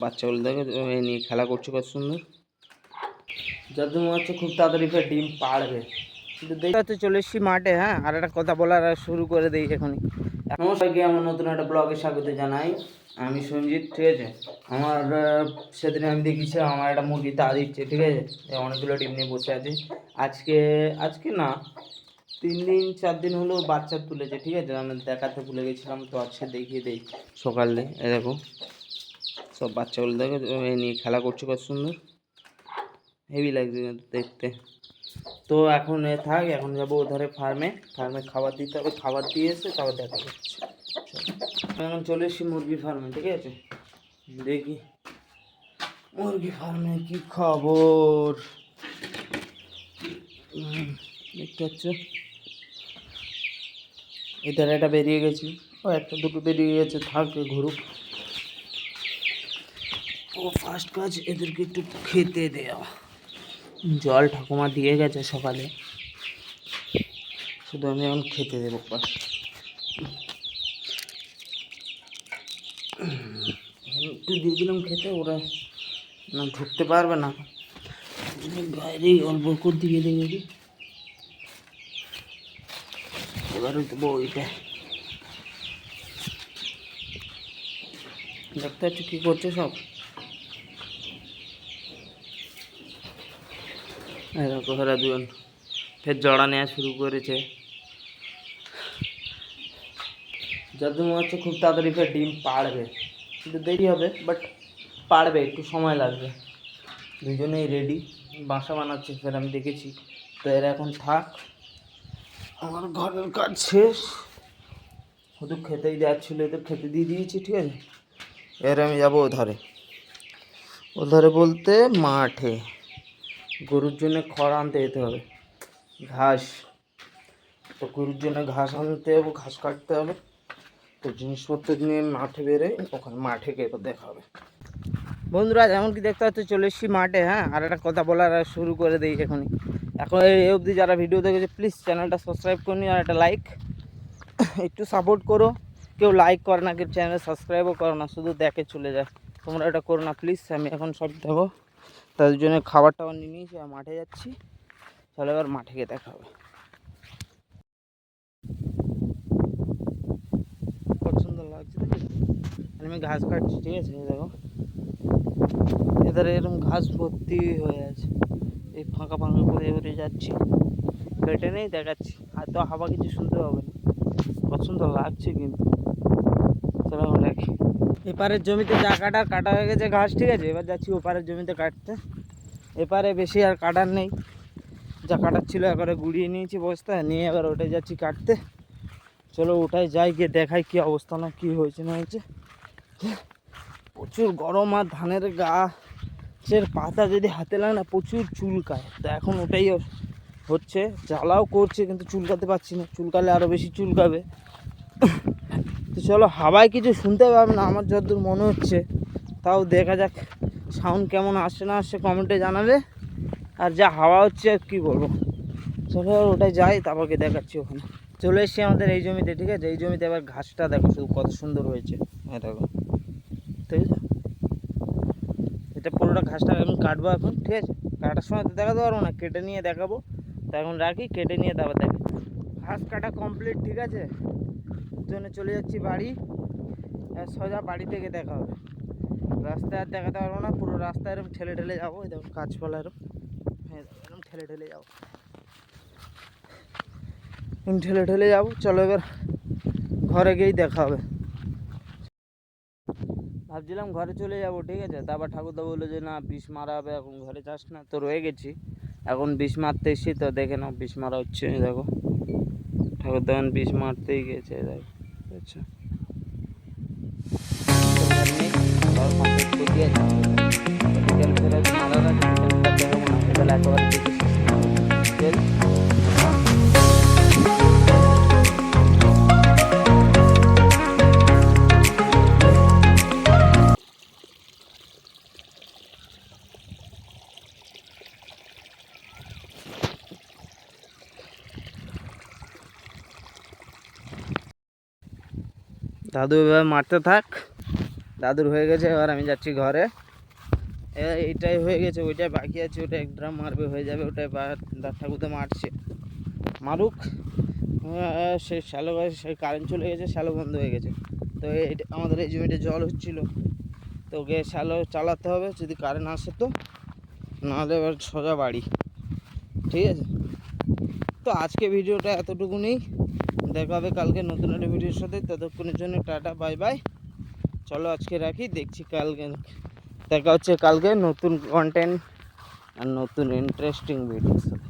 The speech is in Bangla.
বাচ্চাগুলো দেখে নিয়ে খেলা করছে কত সুন্দর। যাদের মনে হচ্ছে খুব তাড়াতাড়ি ফের ডিম পাড়বে, কিন্তু দেখতে চলে এসেছি মাঠে। হ্যাঁ, আর একটা কথা বলার শুরু করে দিই এখনই। নমস্কারকে আমার নতুন একটা ব্লগে স্বাগত জানাই। আমি সঞ্জিত, ঠিক আছে। আমার সেদিন আমি দেখেছি আমার একটা মুরগি তা দিচ্ছে, ঠিক আছে। অনেকগুলো ডিম নিয়ে বসে আছে। আজকে না 3-4 দিন হলো বাচ্চা তুলেছে, ঠিক আছে। আমি দেখাতে ভুলে গেছিলাম, তো আজকে দেখিয়ে দিই সকালে। দেখো সব বাচ্চাগুলো দেখো নিয়ে খেলা করছে কত সুন্দর, হেভি লাগছে দেখতে। তো এখন থাক, এখন যাবো ওধারে ফার্মে খাবার দিতে হবে। খাবার দিয়ে এসে তারপর দেখা যাচ্ছে। এখন চলে এসেছি মুরগি ফার্মে, ঠিক আছে। দেখি মুরগি ফার্মে কি খবর। দেখতে পাচ্ছ এধারে একটা বেরিয়ে গেছি, ও একটা দুটো বেরিয়ে গেছে, থাকবে ঘুরুক। ও ফার্স্ট কাজ এদেরকে একটু খেতে দেওয়া। জল ঠাকুমা দিয়ে গেছে সকালে, শুধু আমি এখন খেতে দেবো। একটু দিয়ে দিলাম খেতে, ওরা না ঢুকতে পারবে না, বাইরেই অল্প করে দিয়ে দেবে। এবার দেবো ওইটা। দেখতে পাচ্ছ কী করছে সব। এরকম ওরা দুজন ফের জড়া নেওয়া শুরু করেছে। যাদের মনে হচ্ছে খুব তাড়াতাড়ি ফের ডিম পাড়বে, কিন্তু দেরি হবে, বাট পাড়বে, একটু সময় লাগবে। দুজনেই রেডি, বাসা বানাচ্ছে ফের, আমি দেখেছি। তো এরা এখন থাক, আমার ঘরের কাজ শেষ, শুধু খেতেই দেওয়ার ছিল, এদের খেতে দিয়ে দিয়েছি, ঠিক আছে। এর আমি যাবো ওধারে বলতে মাঠে গরুর জন্য খড় আনতে যেতে হবে, ঘাস। তো গরুর জন্য ঘাস আনতে হবে, ঘাস কাটতে হবে। তো জিনিসপত্র নিয়ে মাঠে বেরোয়, ওখানে মাঠে গিয়ে দেখা হবে। বন্ধুরা যেমন কি দেখতে পাচ্ছ চলে এসেছি মাঠে। হ্যাঁ, আর একটা কথা বলার শুরু করে দিই এখনই। এখন এই অবধি যারা ভিডিও দেখেছে প্লিজ চ্যানেলটা সাবস্ক্রাইব করে নিও, আর একটা লাইক একটু সাপোর্ট করো। কেউ লাইক করে না, কেউ চ্যানেল সাবস্ক্রাইবও করো না, শুধু দেখে চলে যায়। তোমরা এটা করো না প্লিজ। আমি এখন সব দেবো, তার জন্য খাবার টাবার নিয়ে নিয়েছি আর মাঠে যাচ্ছি। তাহলে এবার মাঠে গিয়ে দেখা হবে। কত সুন্দর লাগছে দেখি। আমি ঘাস কাটছি, ঠিক আছে। দেখো এধারে এরকম ঘাস ভর্তি হয়ে আছে, এই ফাঁকা ফাঁকা করে এবারে যাচ্ছি, কেটে নেই দেখাচ্ছি। আর তো হাওয়া কিছু শুনতে পাবে না, কত সুন্দর লাগছে কিন্তু। চলো রাখি। এপারের জমিতে যা কাটা হয়ে গেছে ঘাস, ঠিক আছে। এবার যাচ্ছি ওপারের জমিতে কাটতে। এপারে বেশি আর কাটার নেই, যা কাটার ছিল একবারে গুড়িয়ে নিয়েছি বস্তায় নিয়ে, এবার ওটাই যাচ্ছি কাটতে। চলো ওটাই যাই, গিয়ে দেখাই কি অবস্থা না কি হয়েছে না হয়েছে। প্রচুর গরম, আর ধানের গাছের পাতা যদি হাতে লাগে না প্রচুর চুলকায়। তো এখন ওটাই হচ্ছে, জ্বালাও করছে কিন্তু চুলকাতে পারছি না, চুলকালে আরও বেশি চুলকাবে। তো চলো, হাওয়ায় কিছু শুনতে পাবে না আমার যতদূর মনে হচ্ছে, তাও দেখা যাক সাউন্ড কেমন আসছে না আসছে কমেন্টে জানাবে। আর যা হাওয়া হচ্ছে আর কী বলবো। চলো ওটাই যাই, তারপরকে দেখাচ্ছি ওখানে। চলে এসছি আমাদের এই জমিতে, ঠিক আছে। এই জমিতে এবার ঘাসটা দেখো শুধু কত সুন্দর হয়েছে। হ্যাঁ দেখো, ঠিক আছে। এটা পুরোটা ঘাসটা আমি কাটবো এখন, ঠিক আছে। কাটার সময় তো দেখাতে পারবো না, কেটে নিয়ে দেখাবো। তো এখন রাখি, কেটে নিয়ে তারপর দেখো। ঘাস কাটা কমপ্লিট, ঠিক আছে। জন্য চলে যাচ্ছি বাড়ি, সোজা বাড়ি থেকে দেখা হবে। রাস্তায় আর দেখাতে পারবো না, পুরো রাস্তায় এরকম ঠেলে যাবো। এই দেখো গাছপালা এরকম, হ্যাঁ এরকম ঠেলে যাবো, ঠেলে যাবো। চলো এবার ঘরে গিয়েই দেখা হবে। ভাবছিলাম ঘরে চলে যাব, ঠিক আছে। তারপর ঠাকুরদা বললো যে না, বিষ মারা হবে, এখন ঘরে যাস না। তো রয়ে গেছি, এখন বিষ মারতে এসেছি। তো দেখে নাও বিষ মারা হচ্ছে, দেখো ঠাকুরদা এখন বিষ মারতেই গেছে, দেখো। আচ্ছা বিকেল ফেরে মারা রাখি, দেখাবো না এবেলা একেবারে দাদু এভাবে মারতে থাক, দাদুর হয়ে গেছে, এবার আমি যাচ্ছি ঘরে। এইটাই হয়ে গেছে, ওইটাই বাকি আছে, ওটা এক ড্রাম মারবে হয়ে যাবে। ওটাই ঠাকুরদা মারছে, মারুক। সে শ্যালো সে কারেন্ট চলে গেছে, শ্যালো বন্ধ হয়ে গেছে। তো এইটা আমাদের এই জমিতে জল হচ্ছিলো, তো ওকে শ্যালো চালাতে হবে যদি কারেন্ট আসে, তো নাহলে এবার সোজা বাড়ি। ঠিক আছে, তো আজকে ভিডিওটা এতটুকুনি। দেখা হবে কালকে নতুন একটা ভিডিওর সাথে। ততক্ষণের জন্য টাটা, বাই বাই। চলো আজকে রাখি, দেখছি কালকে দেখা হচ্ছে কালকে নতুন কন্টেন্ট আর নতুন ইন্টারেস্টিং ভিডিওর সাথে।